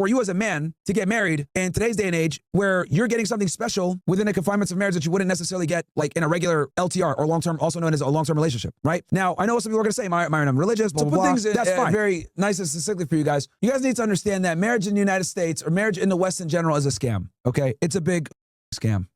for you as a man to get married in today's day and age where you're getting something special within the confinements of marriage that you wouldn't necessarily get like in a regular LTR or long-term, also known as a long-term relationship, right? Now, I know what some people are going to say, Myron, I'm religious, blah, blah, blah. That's fine. Very nice and succinctly for you guys. You guys need to understand that marriage in the United States or marriage in the West in general is a scam, okay? It's a big scam.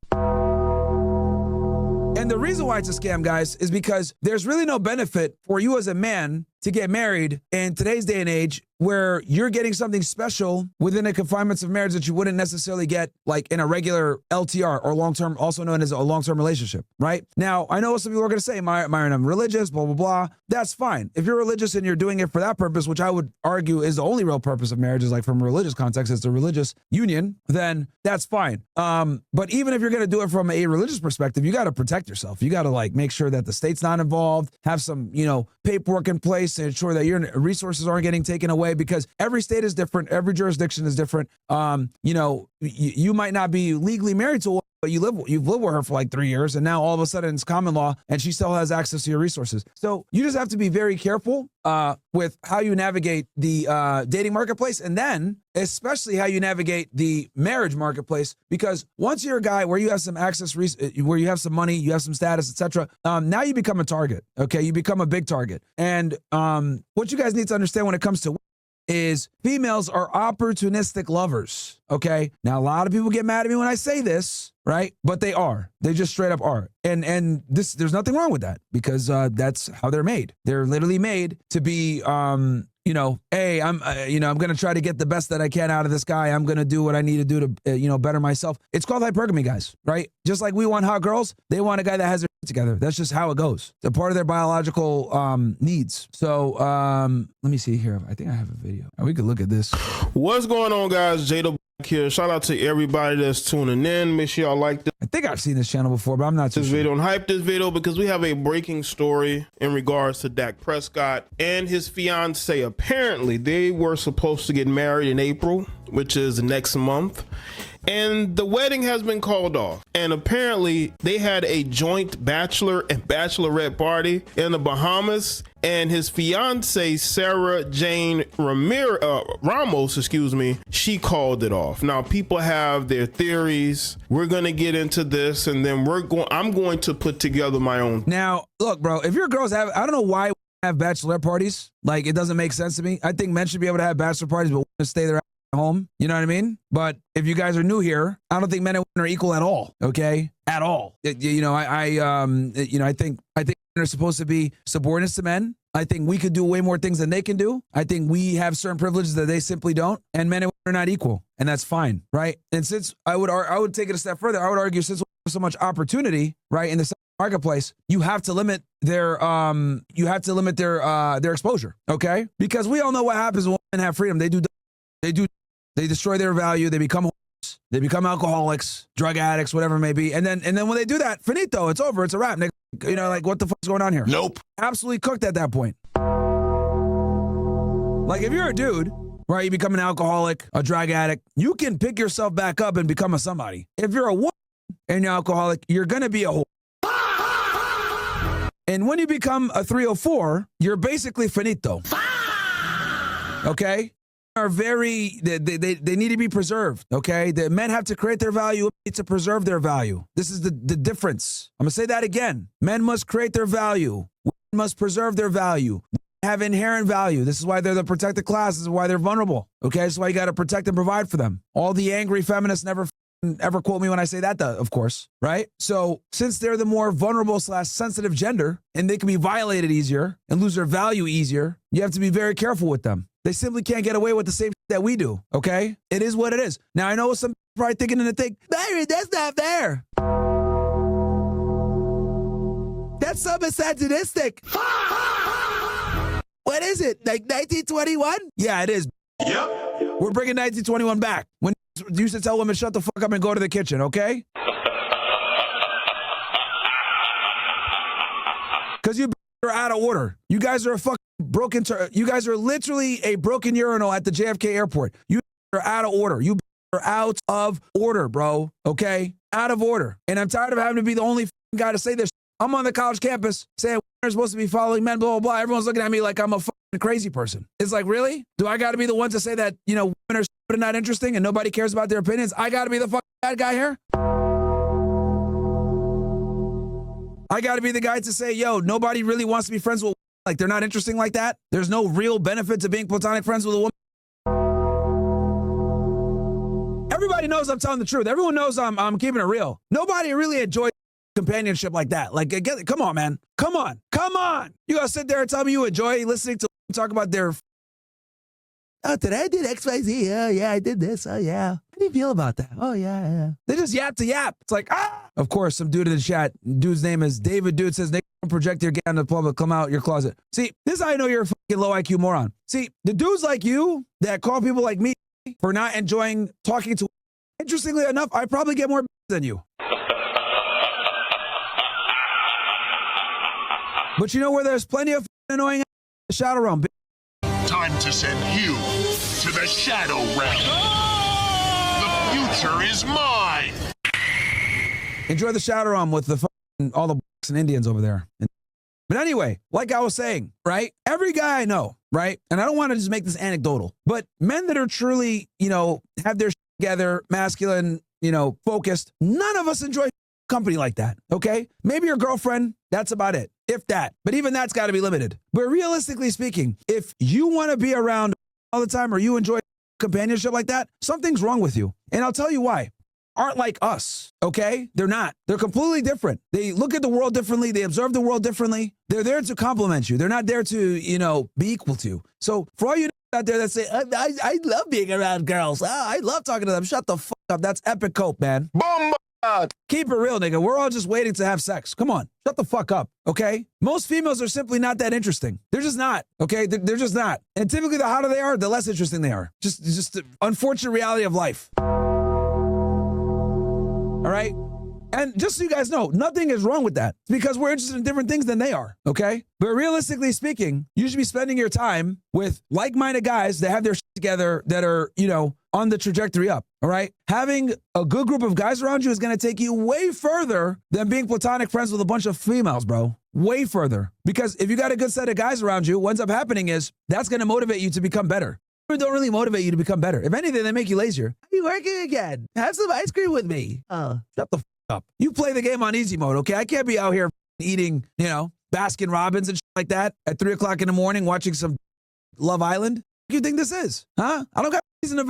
And the reason why it's a scam, guys, is because there's really no benefit for you as a man to get married in today's day and age where you're getting something special within the confinements of marriage that you wouldn't necessarily get like in a regular LTR or long-term, also known as a long-term relationship, right? Now, I know what some people are going to say, Myron, I'm religious, blah, blah, blah. That's fine. If you're religious and you're doing it for that purpose, which I would argue is the only real purpose of marriage is like from a religious context, it's a religious union, then that's fine. But even if you're going to do it from a religious perspective, you got to protect yourself. You got to like make sure that the state's not involved, have some, paperwork in place to ensure that your resources aren't getting taken away because every state is different. Every jurisdiction is different. You might not be legally married to a woman, but you've lived with her for like 3 years and now all of a sudden it's common law and she still has access to your resources. So you just have to be very careful with how you navigate the dating marketplace and then especially how you navigate the marriage marketplace because once you're a guy where you have some access, where you have some money, you have some status, etc. Now you become a target, okay? You become a big target. And what you guys need to understand when it comes to is females are opportunistic lovers, okay? Now, a lot of people get mad at me when I say this, right? But they are. They just straight up are. And there's nothing wrong with that because that's how they're made. They're literally made to be, hey, I'm going to try to get the best that I can out of this guy. I'm going to do what I need to do to, better myself. It's called hypergamy, guys, right? Just like we want hot girls, they want a guy that has their shit together. That's just how it goes. It's a part of their biological needs. So let me see here. I think I have a video. We could look at this. What's going on, guys? Jada here. Shout out to everybody that's tuning in. Make sure y'all like this. I think I've seen this channel before, but I'm not too sure. Video and hype this video because we have a breaking story in regards to Dak Prescott and his fiance. Apparently, they were supposed to get married in April, which is next month. And the wedding has been called off. And apparently they had a joint bachelor and bachelorette party in the Bahamas. And his fiance, Sarah Jane Ramos, she called it off. Now, people have their theories. We're going to get into this and then I'm going to put together my own. Now, look, bro, if your girls I don't know why we have bachelorette parties. Like, it doesn't make sense to me. I think men should be able to have bachelor parties, but women stay there home, you know what I mean? But if you guys are new here, I don't think men and women are equal at all, okay? At all. I think men are supposed to be subordinates to men. I think we could do way more things than they can do. I think we have certain privileges that they simply don't, and men and women are not equal, and that's fine, right? And since I would take it a step further, I would argue since there's so much opportunity, right, in the marketplace, you have to limit their exposure, okay? Because we all know what happens when women have freedom. They destroy their value. They become whores. They become alcoholics, drug addicts, whatever it may be. And then when they do that, finito, it's over. It's a wrap, nigga. Like, what the fuck's going on here? Nope. Absolutely cooked at that point. Like, if you're a dude, right, you become an alcoholic, a drug addict, you can pick yourself back up and become a somebody. If you're a woman and you're alcoholic, you're going to be a whore. And when you become a 304, you're basically finito. Okay? They need to be preserved, okay? The men have to create their value, need to preserve their value. This is the difference. I'm gonna say that again. Men must create their value. Women must preserve their value. They have inherent value. This is why they're the protected class. This is why they're vulnerable, okay? This is why you gotta protect and provide for them. All the angry feminists never ever quote me when I say that, of course, right? So since they're the more vulnerable / sensitive gender and they can be violated easier and lose their value easier, you have to be very careful with them. They simply can't get away with the same that we do, okay? It is what it is. Now, I know some people are probably thinking Myron, that's not fair. That's so misogynistic. What is it, like 1921? Yeah, it is. Yep. We're bringing 1921 back. When you used to tell women, shut the fuck up and go to the kitchen, okay? Because you're out of order. You guys are a fucking broken. You guys are literally a broken urinal at the JFK airport. You are out of order. You are out of order, bro. Okay? Out of order. And I'm tired of having to be the only guy to say this. I'm on the college campus saying women are supposed to be following men, blah, blah, blah. Everyone's looking at me like I'm a fucking crazy person. It's like, really? Do I got to be the one to say that, women are are not interesting and nobody cares about their opinions, I got to be the fucking bad guy here? I got to be the guy to say, yo, nobody really wants to be friends with, like, they're not interesting like that. There's no real benefit to being platonic friends with a woman. Everybody knows I'm telling the truth. Everyone knows I'm keeping it real. Nobody really enjoys companionship like that. Like, come on, man. Come on. You gotta sit there and tell me you enjoy listening to talk about their, oh, today I did XYZ. Oh, yeah, I did this. Oh, yeah. How do you feel about that? Oh, yeah. They just yap to yap. It's like, ah. Of course, some dude in the chat, dude's name is David. Dude says, don't project your gay on the public. Come out your closet. See, this is how I know you're a fucking low IQ moron. See, the dudes like you that call people like me for not enjoying talking to, interestingly enough, I probably get more than you. But you know where there's plenty of annoying shadow realm. Time to send you to the shadow realm. The future is mine. Enjoy the shadow realm with the all the and Indians over there. But anyway, like I was saying, right? Every guy I know, right? And I don't want to just make this anecdotal, but men that are truly, have their shit together, masculine, focused, none of us enjoy company like that, okay? Maybe your girlfriend, that's about it, if that. But even that's got to be limited. But realistically speaking, if you want to be around all the time or you enjoy companionship like that, something's wrong with you. And I'll tell you why. Aren't like us, okay? They're not. They're completely different. They look at the world differently. They observe the world differently. They're there to compliment you. They're not there to, be equal to. So for all you out there that say, I love being around girls. I love talking to them. Shut the fuck up. That's epic cope, man. Boom! Keep it real, nigga. We're all just waiting to have sex. Come on. Shut the fuck up, okay? Most females are simply not that interesting. They're just not, okay? They're just not. And typically the hotter they are, the less interesting they are. Just the unfortunate reality of life. All right? And just so you guys know, nothing is wrong with that. It's because we're interested in different things than they are, okay? But realistically speaking, you should be spending your time with like-minded guys that have their shit together that are, on the trajectory up, all right? Having a good group of guys around you is going to take you way further than being platonic friends with a bunch of females, bro. Way further. Because if you got a good set of guys around you, what ends up happening is that's going to motivate you to become better. Don't really motivate you to become better. If anything, they make you lazier. Are you working again? Have some ice cream with me. Oh, shut the up. You play the game on easy mode, okay? I can't be out here eating, Baskin Robbins and shit like that at 3 o'clock in the morning watching some Love Island. What do you think this is? Huh? I don't got reason to.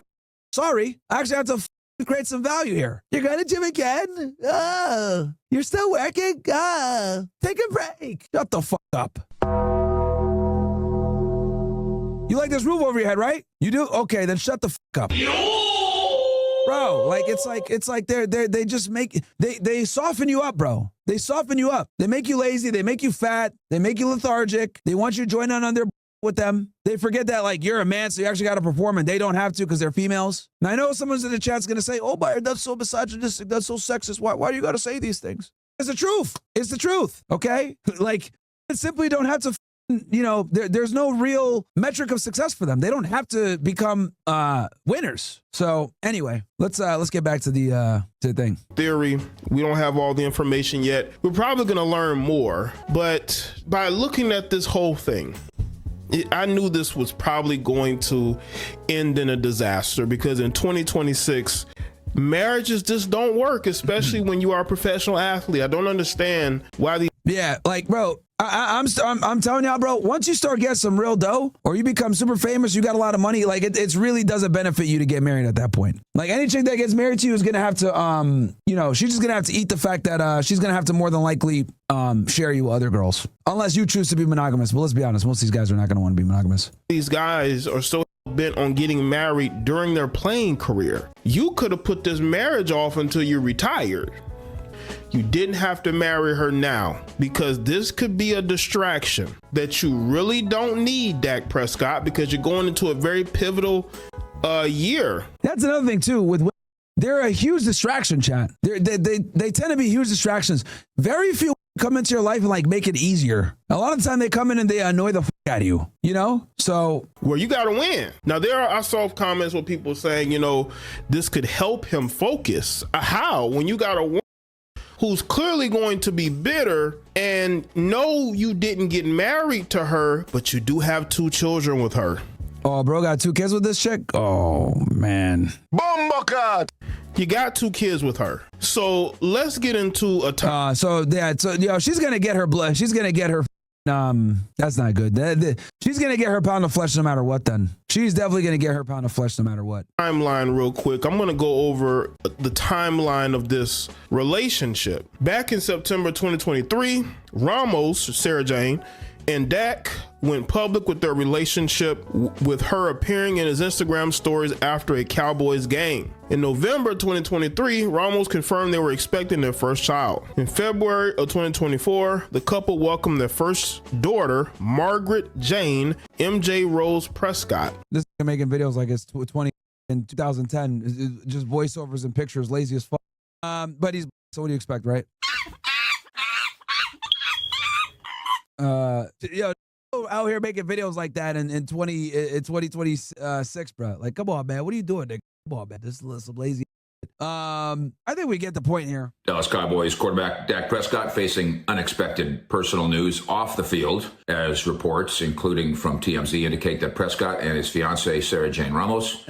Sorry. I actually have to create some value here. You're going to gym again? Oh, you're still working? Oh, take a break. Shut the fuck up. You like this roof over your head, right? You do? Okay, then shut the fuck up. Bro, it's like they just make they soften you up, bro. They soften you up. They make you lazy, they make you fat, they make you lethargic. They want you to join on their with them. They forget that you're a man, so you actually got to perform, and they don't have to because they're females. And I know someone's in the chat's gonna say, "Oh, Myron, that's so misogynistic, that's so sexist. Why do you got to say these things?" It's the truth. It's the truth. Okay, it simply don't have to. There's no real metric of success for them. They don't have to become winners. So anyway, let's get back to the thing. Theory, we don't have all the information yet. We're probably going to learn more, but by looking at this whole thing, I knew this was probably going to end in a disaster, because in 2026, marriages just don't work, especially when you are a professional athlete. I don't understand why the bro, I'm telling y'all, bro, once you start getting some real dough or you become super famous, you got a lot of money, it really doesn't benefit you to get married at that point. Any chick that gets married to you is going to have to, she's just going to have to eat the fact that she's going to have to more than likely share you with other girls. Unless you choose to be monogamous. But let's be honest, most of these guys are not going to want to be monogamous. These guys are so bent on getting married during their playing career. You could have put this marriage off until you retired. You didn't have to marry her now, because this could be a distraction that you really don't need, Dak Prescott, because you're going into a very pivotal year. That's another thing too. They're a huge distraction, chat. They tend to be huge distractions. Very few come into your life and make it easier. A lot of the time they come in and they annoy the fuck out of you, So well, you got to win. Now I saw comments with people saying, this could help him focus. How? When you got a woman who's clearly going to be bitter, and no, you didn't get married to her, but you do have 2 children with her. Oh, bro got 2 kids with this chick? Oh, man. Bomba. You got 2 kids with her. So let's get into a time. So she's going to get her blood. She's going to get her. That's not good. She's going to get her pound of flesh no matter what then. She's definitely going to get her pound of flesh no matter what. Timeline real quick. I'm going to go over the timeline of this relationship. Back in September 2023, Ramos, Sarah Jane, and Dak went public with their relationship, with her appearing in his Instagram stories after a Cowboys game. In November 2023, Ramos confirmed they were expecting their first child. In February of 2024, the couple welcomed their first daughter, Margaret Jane MJ Rose Prescott. This is making videos like it's 20 in 2010, just voiceovers and pictures, lazy as fuck. But he's, so what do you expect, right? Out here making videos like that in 2026, bro. Like, come on, man. What are you doing, nigga? Come on, man. This is some lazy. I think we get the point here. Dallas Cowboys quarterback Dak Prescott facing unexpected personal news off the field, as reports, including from TMZ, indicate that Prescott and his fiancee, Sarah Jane Ramos,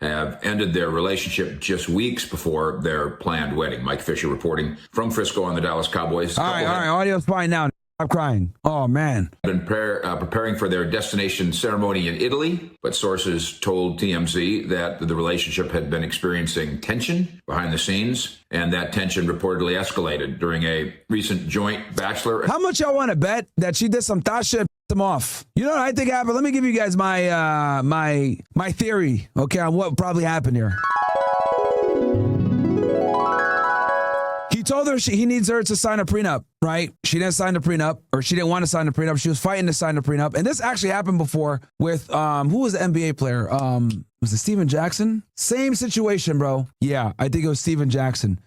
have ended their relationship just weeks before their planned wedding. Mike Fisher reporting from Frisco on the Dallas Cowboys. All right. Audio's fine now. I'm crying. Oh, man. Been preparing for their destination ceremony in Italy, but sources told TMZ that the relationship had been experiencing tension behind the scenes, and that tension reportedly escalated during a recent joint bachelor. How much y'all want to bet that she did some thought shit and pissed him off? You know what I think happened? Let me give you guys my my theory, okay, on what probably happened here. He told her he needs her to sign a prenup, right? She didn't sign the prenup, or she didn't want to sign the prenup. She was fighting to sign the prenup. And this actually happened before with, who was the NBA player? Was it Steven Jackson? Same situation, bro. Yeah, I think it was Steven Jackson.